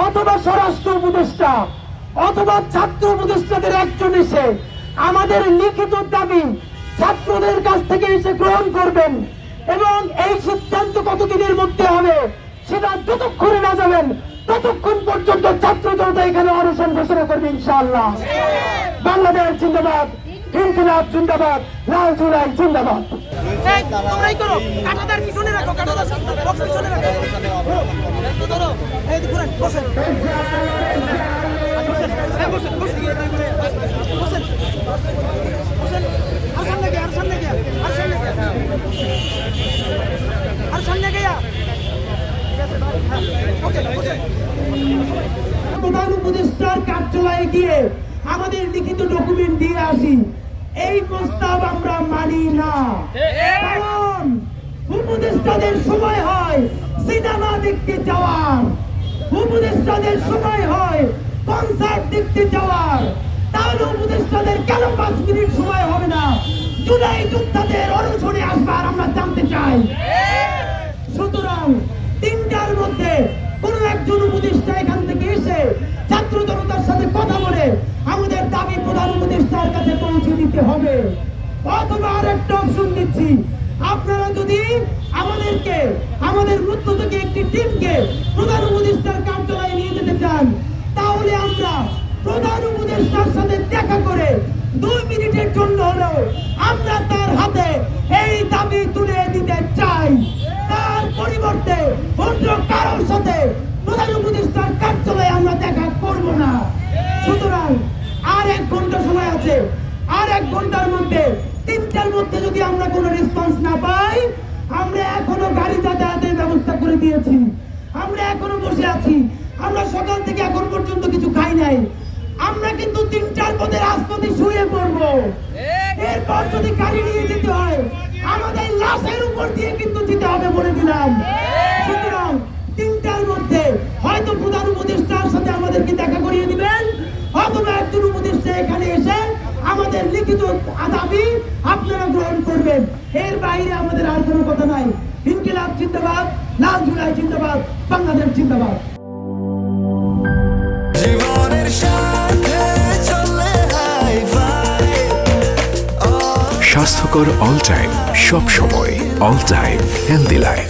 অথবা স্বরাষ্ট্র উপদেষ্টা অথবা ছাত্র উপদেষ্টাদের একজন এসে আমাদের লিখিত দাবি ছাত্রদের কাছ থেকে এসে গ্রহণ করবেন এবং এই সিদ্ধান্ত কতদিনের মধ্যে হবে সেটা যতক্ষণে না যাবেন ততক্ষণ পর্যন্ত ছাত্র জনতা এখানে অনশন ঘোষণা করবে ইনশাআল্লাহ। বাংলাদেশ জিন্দাবাদ, ইনকিলাব জিন্দাবাদ, লাল জুলাই জিন্দাবাদ। তোমরাই করো, কাঁটাদার পিছনে রাখো, কাঁটাদার বক্স পিছনে রাখো। ধরো, এই ঘুরেন, বসেন। বসেন, বসেন, বসেন, বসেন। আর সামনে গিয়ে, আর সামনে গিয়ে, আর সামনে গিয়ে, আর সামনে গিয়ে। প্রধান উপদেষ্টার কার্যালয়ে গিয়ে আমাদের লিখিত ডকুমেন্ট দিয়ে আসি, এই প্রস্তাব আমরা মানি না। কারণ উপদেষ্টাদের সময় হয় সিনেমা দেখতে যাওয়ার, উপদেষ্টাদের সময় হয় কনসার্ট দেখতে যাওয়ার, তাহলে উপদেষ্টাদের কেন 5 মিনিট সময় হবে না জুলাই যোদ্ধাদের অনশনে আসবার আমরা জানতে চাই। সুতরাং 3টার মধ্যে কোন একজন উপদেষ্টা এখান থেকে এসে ছাত্র জনতার সাথে কথা বলে আমাদের দাবি প্রধান উপদেষ্টার কাছে পৌঁছে দিতে হবে। অথবা আরেকটা অপশন দিচ্ছি, আপনারা যদি আমাদেরকে আমাদের মধ্য থেকে একটি টিমকে প্রধান উপদেষ্টার কার্যালয়ে নিয়ে যেতে চান, তাহলে আমরা প্রধান উপদেষ্টার সাথে দেখা করে 2 মিনিটের জন্য হলেও আমরা তার হাতে এই দাবি তুলে দিতে চাই। তার পরিবর্তে অন্য কারোর সাথে প্রধান উপদেষ্টার কার্যালয়ে আমরা দেখা করব না। সুতরাং আর 1 ঘন্টা সময় আছে, আর 1 ঘন্টার মধ্যে 3টার মধ্যে যদি আমরা কোনো রেসপন্স না পাই, আমরা এখনো গাড়ি যাতায়াতের ব্যবস্থা করে দিয়েছি, আমরা এখনো বসে আছি, আমরা সকাল থেকে এখন পর্যন্ত কিছু খাই নাই, আমরা কিন্তু 3টার মধ্যে রাজপথে শুয়ে পড়বো। এরপর যদি গাড়ি নিয়ে যেতে হয় আমাদের লাশের উপর দিয়ে কিন্তু যেতে হবে বলে দিলাম। সুতরাং 3টার মধ্যে হয়তো প্রধান উপদেষ্টার সাথে আমাদেরকে দেখা করিয়ে দিবেন, অথবা একজন উপদেষ্টা এখানে এসে আমাদের লিখিত দাবি আপনারা গ্রহণ করবেন। এর বাইরে আমাদের আর কোনো কথা নাই। ইনকিলাব জিন্দাবাদ, লাল জুলাই জিন্দাবাদ, বাংলাদেশ জিন্দাবাদ। স্বাস্থ্যকর অল টাইম, সব সময় অল টাইম হেলদি লাইফ।